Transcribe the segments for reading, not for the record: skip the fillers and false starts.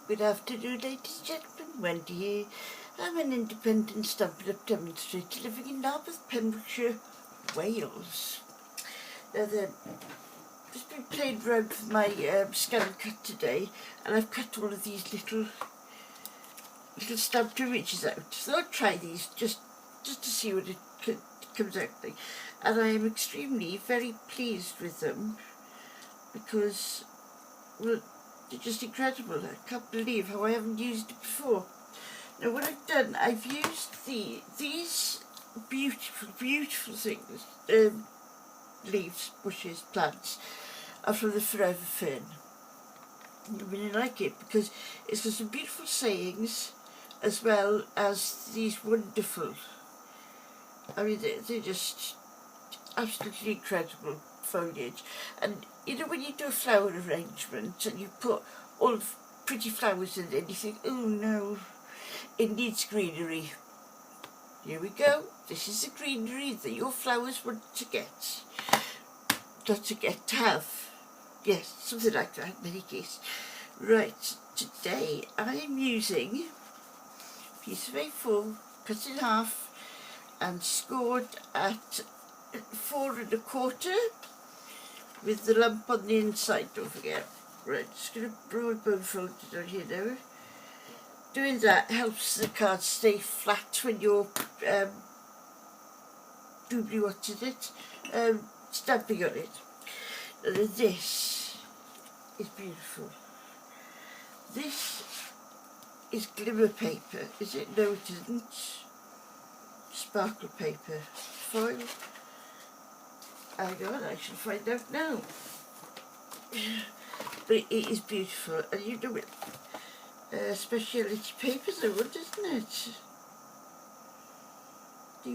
Good afternoon, ladies and gentlemen. Wendy here. I'm an independent Stampin' Up demonstrator living in Narberth, Pembrokeshire, Wales. Now then, I've just been playing around with my scan cut today, and I've cut all of these little stamped images out. So I'll try these just to see what it comes out like. And I am extremely very pleased with them because, well, they're just incredible. I can't believe how I haven't used it before. Now what I've done, I've used these beautiful things, leaves, bushes, plants, are from the Forever Fern. I really like it because it's got some beautiful sayings as well as these wonderful, I mean they're just absolutely incredible foliage. And you know when you do a flower arrangement and you put all the pretty flowers in there and you think, oh no, it needs greenery. Here we go, this is the greenery that your flowers want to get. Not to get, to have. Yes, something like that in any case. Right, today I'm using a piece of A4 cut in half and scored at 4 1/4 with the lump on the inside, don't forget. Right, just going to draw a bone fold down here now. Doing that helps the card stay flat when you're stamping on it. And then this is beautiful. This is glimmer paper, is it? No, it isn't. Sparkle paper. Foil. Hang on, I shall find out now. But it is beautiful, and you know it. Speciality papers, I want, isn't it? Do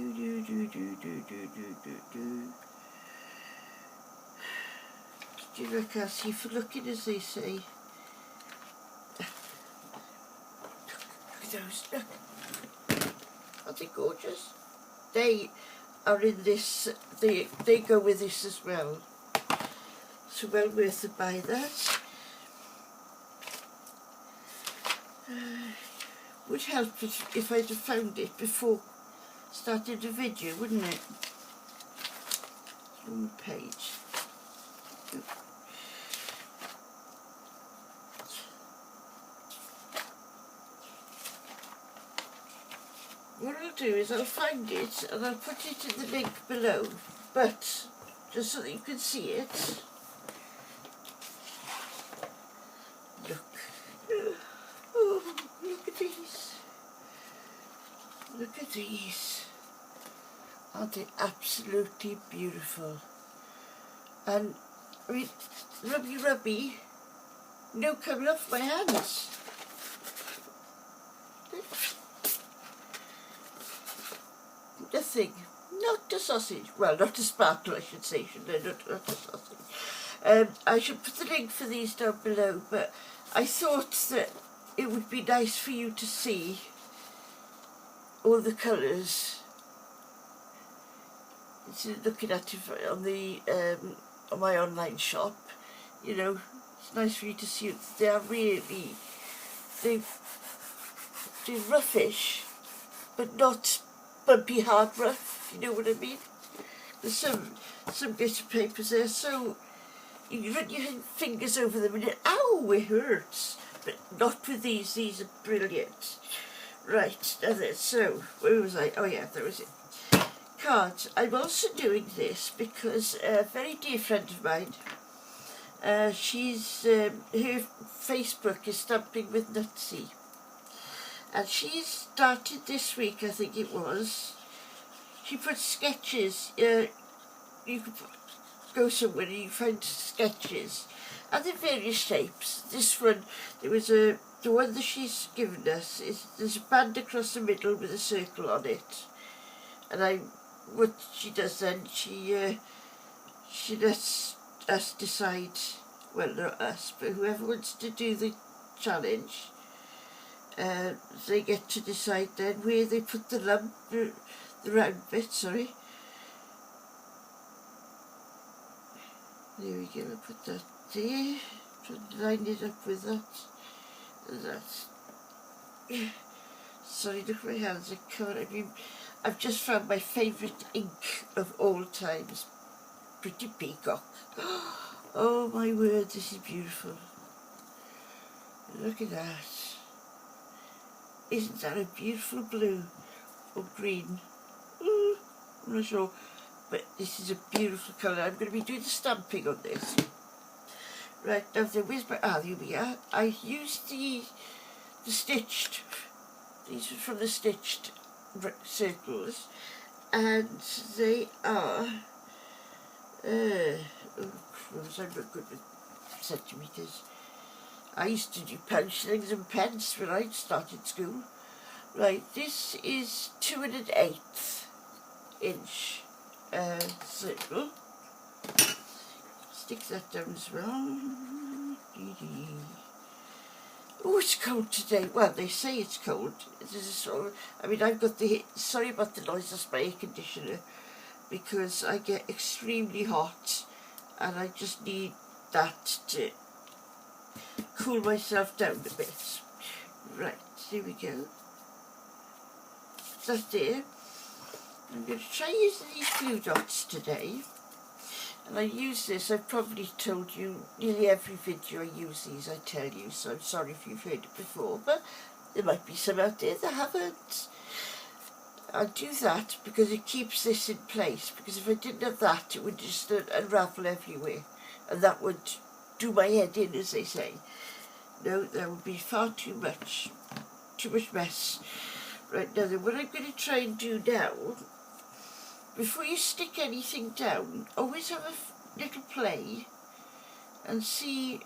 you reckon I'll see for looking, as they say? Look at those, look. Aren't they gorgeous? They are in this, they go with this as well. So well worth to buy that. Would help if I'd have found it before starting the video, wouldn't it? One page. What I'll do is I'll find it and I'll put it in the link below, but just so that you can see it. Look. Oh, look at these. Look at these. Aren't they absolutely beautiful? And, I mean, rubby, no coming off my hands. Nothing. Not a sausage. Well, not a sparkle, I should say. Not a sausage. I should put the link for these down below, but I thought that it would be nice for you to see all the colours. Instead of looking at it on the on my online shop, you know, it's nice for you to see it. They are really, they're roughish, but not bumpy hard rough, you know what I mean? There's some glitter papers there, so you run your fingers over them and ow, it hurts. But not with these are brilliant. Right, now then, so, where was I? Oh yeah, there was it. Cards. I'm also doing this because a very dear friend of mine, she's, her Facebook is Stamping with Nutsy. And she started this week, I think it was. She put sketches, you could go somewhere and you find sketches. And they're various shapes. This one, there was the one that she's given us, there's a band across the middle with a circle on it. And what she does then, she lets us decide, well not us, but whoever wants to do the challenge, they get to decide then where they put the lump, the round bit, sorry. There we go, I'll put that there, try to line it up with that. That's... Sorry, look at my hands are covered. I mean, I've just found my favourite ink of all times. Pretty Peacock. Oh my word, this is beautiful. Look at that. Isn't that a beautiful blue or green? I'm not sure, but this is a beautiful colour. I'm going to be doing the stamping on this. Right, now where's my... Ah, here we are. I used the stitched. These are from the stitched circles, and they are... I'm not good with centimetres. I used to do pound shillings and pence when I started school. Right, this is 2 1/8 inch circle. Stick that down as well. Oh, it's cold today. Well, they say it's cold. This is sort of, I mean, I've got the... Sorry about the noise, that's my air conditioner, because I get extremely hot and I just need that to cool myself down a bit. Right, here we go. That's there. I'm going to try using these glue dots today. And I use this, I've probably told you, nearly every video I use these, I tell you, so I'm sorry if you've heard it before, but there might be some out there that haven't. I'll do that because it keeps this in place, because if I didn't have that, it would just unravel everywhere, and that would do my head in, as they say. No, that would be far too much mess. Right, now then, what I'm going to try and do now, before you stick anything down, always have a little play and see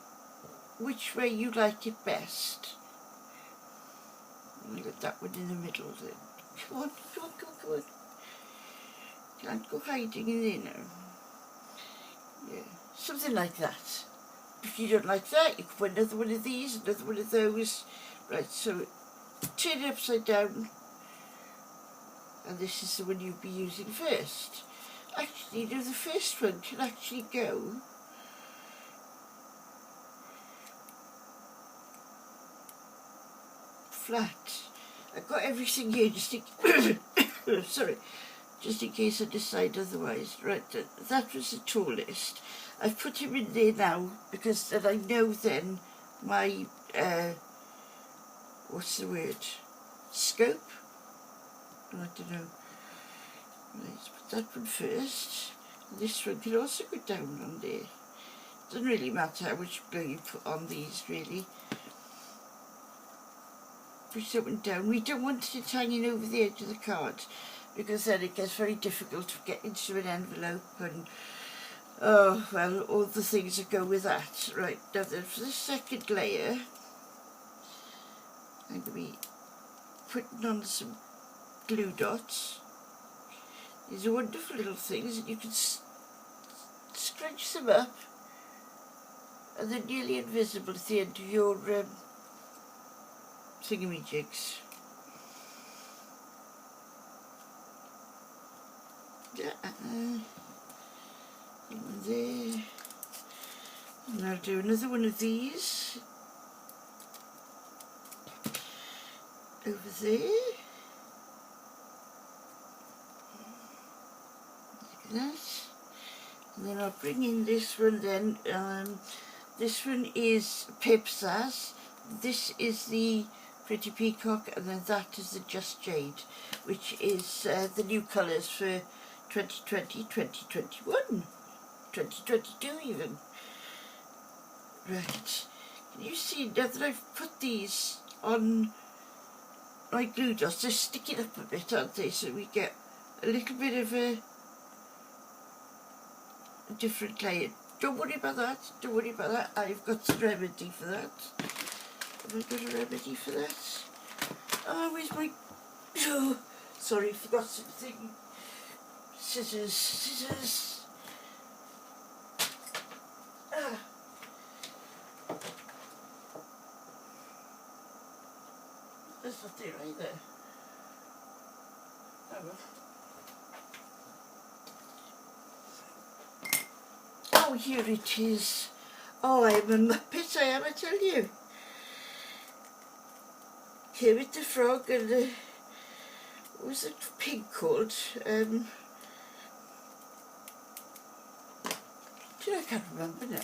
which way you like it best. I'll get that one in the middle then. Come on, come on, come on, come on. Can't go hiding in there now. Yeah, something like that. If you don't like that, you can put another one of these, another one of those. Right, so turn it upside down. And this is the one you'll be using first. Actually, you know, the first one can actually go flat. I've got everything here just in sorry, just in case I decide otherwise. Right, that was the tallest. I've put him in there now because then I know then my what's the word? Scope? I don't know. Let's put that one first. This one can also go down on there. Doesn't really matter how much glue you put on these, really. Push that one down. We don't want it hanging over the edge of the card, because then it gets very difficult to get into an envelope, and oh well, all the things that go with that. Right, now then for the second layer, I'm going to be putting on some glue dots. These are wonderful little things, and you can scrunch them up, and they're nearly invisible at the end of your thingamajigs. Yeah, there. And I'll do another one of these over there. Like that. And then I'll bring in this one then. This one is Pear Pizzazz. This is the Pretty Peacock, and then that is the Just Jade, which is the new colours for 2020, 2021, 2022 even. Right, can you see now that I've put these on my glue dots, they're sticking up a bit, aren't they, so we get a little bit of a different layer. Don't worry about that, don't worry about that, I've got a remedy for that. Have I got a remedy for that? Oh, where's my... Oh, sorry, forgot something. Scissors, scissors. Ah. That's not there either. Oh well. Oh, here it is. Oh, I am a muppet, I am, I tell you. Kermit the Frog and what was the pig called? I can't remember now.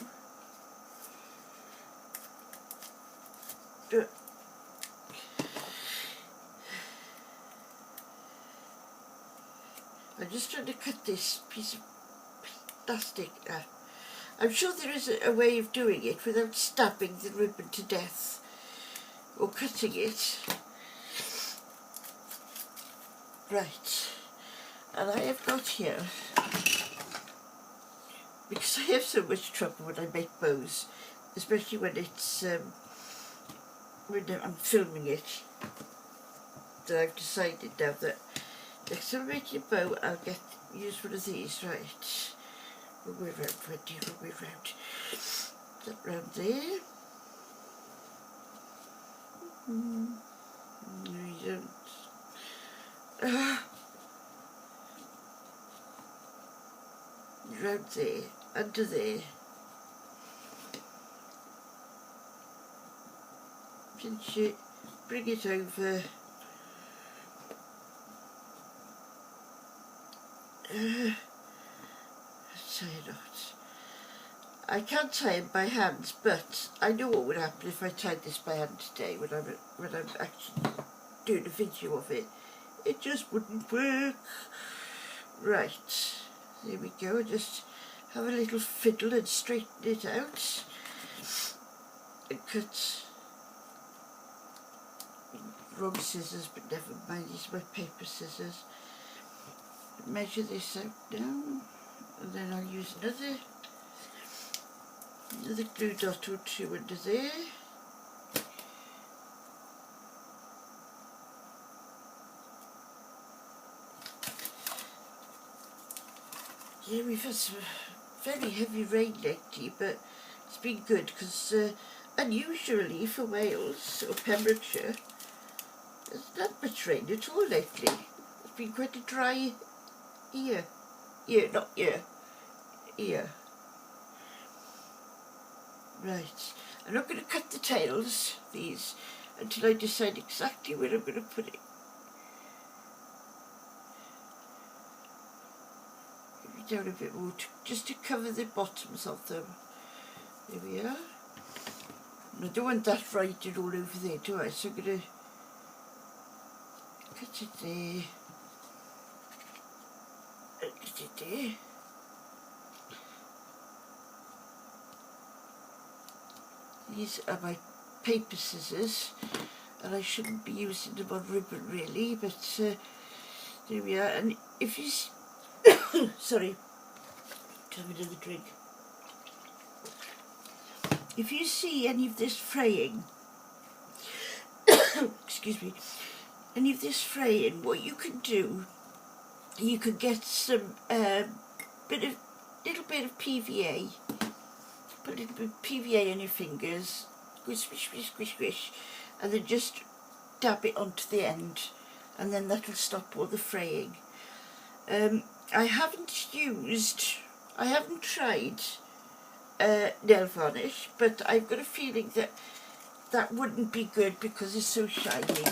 I'm just trying to cut this piece of plastic. I'm sure there is a way of doing it without stabbing the ribbon to death or cutting it. Right, and I have got here, because I have so much trouble when I make bows, especially when it's when I'm filming it, that I've decided now that next time I'm making a bow I'll use one of these. Right, we'll go around, Wendy, we'll go around. That round there. No, you don't. Round there, under there. Pinch it, bring it over. Tie a knot. I can't tie it by hand, but I know what would happen if I tied this by hand today when I'm actually doing a video of it. It just wouldn't work. Right, there we go. Just have a little fiddle and straighten it out and cut. Wrong scissors, but never mind, these are my paper scissors. Measure this out now, and then I'll use another glue dot or two under there. Yeah, we've had some very heavy rain lately, but it's been good because unusually for Wales or Pembrokeshire, there's not much rain at all lately. It's been quite a dry year. Not year. Year. Right. I'm not going to cut the tails, these, until I decide exactly where I'm going to put it. Down a bit more just to cover the bottoms of them. There we are. And I don't want that frightened all over there, do I? So I'm going to cut it there. Cut it there. These are my paper scissors, and I shouldn't be using them on ribbon really, but there we are. And if you sorry, have another drink. If you see any of this fraying, excuse me, any of this fraying, what you can do, you could get some little bit of PVA, put a little bit of PVA on your fingers, go squish, squish, squish, squish, and then just dab it onto the end, and then that'll stop all the fraying. I haven't tried nail varnish, but I've got a feeling that wouldn't be good because it's so shiny.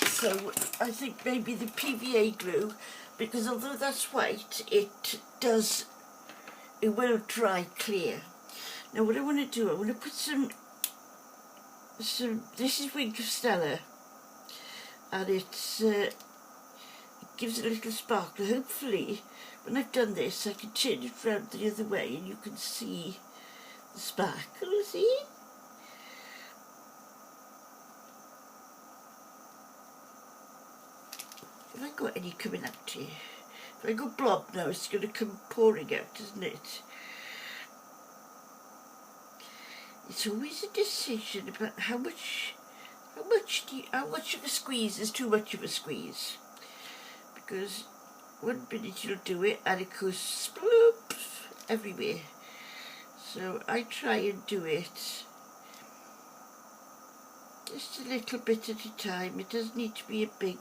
So I think maybe the PVA glue, because although that's white, it will dry clear. Now what I want to do, I want to put some, this is Wink of Stella, and it gives it a little sparkle. Hopefully when I've done this I can turn it round the other way and you can see the sparkle, see? Have I got any coming out here? If I go blob now it's going to come pouring out, isn't it? It's always a decision about how much of a squeeze is too much of a squeeze. Because one minute you'll do it and it goes sploop everywhere. So I try and do it just a little bit at a time. It doesn't need to be a big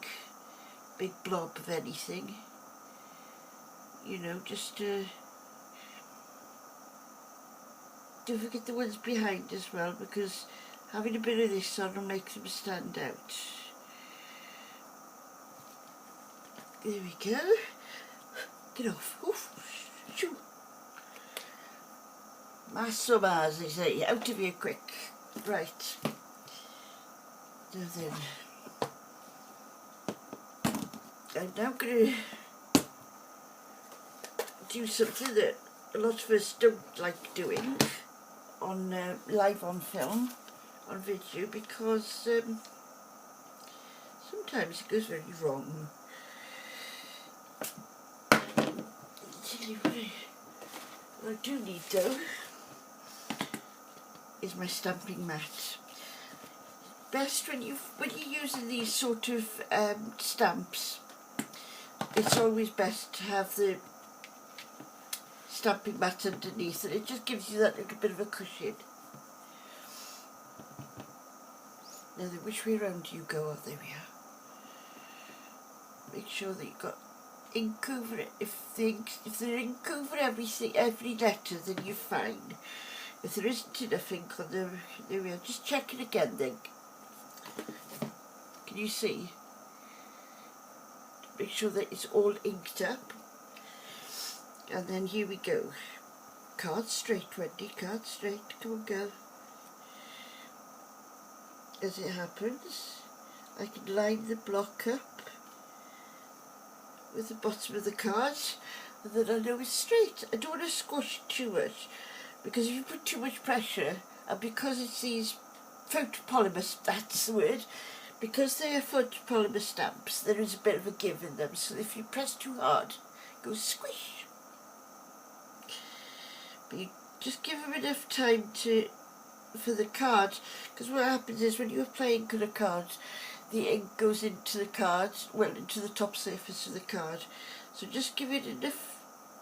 blob of anything. You know, just don't forget the ones behind as well, because having a bit of this on will make them stand out. There we go. Get off. Oof. Shoo. Masso as they say, out of here quick. Right. So then, I'm now going to do something that a lot of us don't like doing on live on film, on video, because sometimes it goes very wrong. What I do need though is my stamping mat. Best when you're using these sort of stamps, it's always best to have the stamping mat underneath, and it just gives you that little bit of a cushion. Now then, which way around do you go? Oh, there we are. Make sure that you've got ink over it. If there's ink over every letter, then you're fine. If there isn't enough ink on there we are. Just check it again then. Can you see? Make sure that it's all inked up. And then here we go. Card straight, Wendy, card straight. Come on, girl. As it happens, I can line the block up with the bottom of the card, and then I know it's straight. I don't want to squash it too much, because if you put too much pressure, and because it's these photopolymer, that's the word, because they are photopolymer stamps, there is a bit of a give in them, so if you press too hard, it goes squish. But you just give them enough time for the card, because what happens is when you apply ink on a card, the ink goes into the card, well, into the top surface of the card. So just give it enough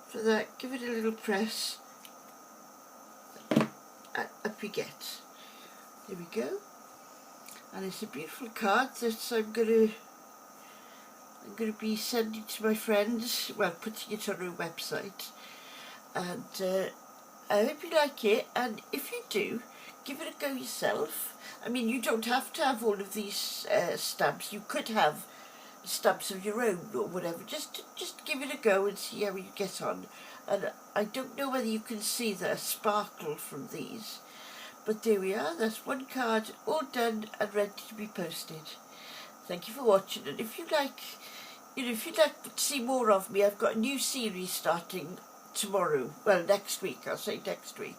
for that, give it a little press, and up you get. There we go. And it's a beautiful card that I'm going to be sending to my friends, well, putting it on her website. And I hope you like it, and if you do, give it a go yourself. I mean, you don't have to have all of these stamps. You could have stamps of your own or whatever. Just give it a go and see how you get on. And I don't know whether you can see the sparkle from these, but there we are. That's one card all done and ready to be posted. Thank you for watching. And if you like, if you'd like to see more of me, I've got a new series starting tomorrow. Well, next week. I'll say next week.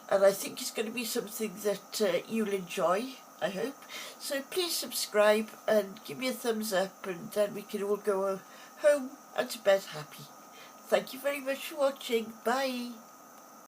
And I think it's going to be something that you'll enjoy, I hope. So please subscribe and give me a thumbs up, and then we can all go home and to bed happy. Thank you very much for watching. Bye.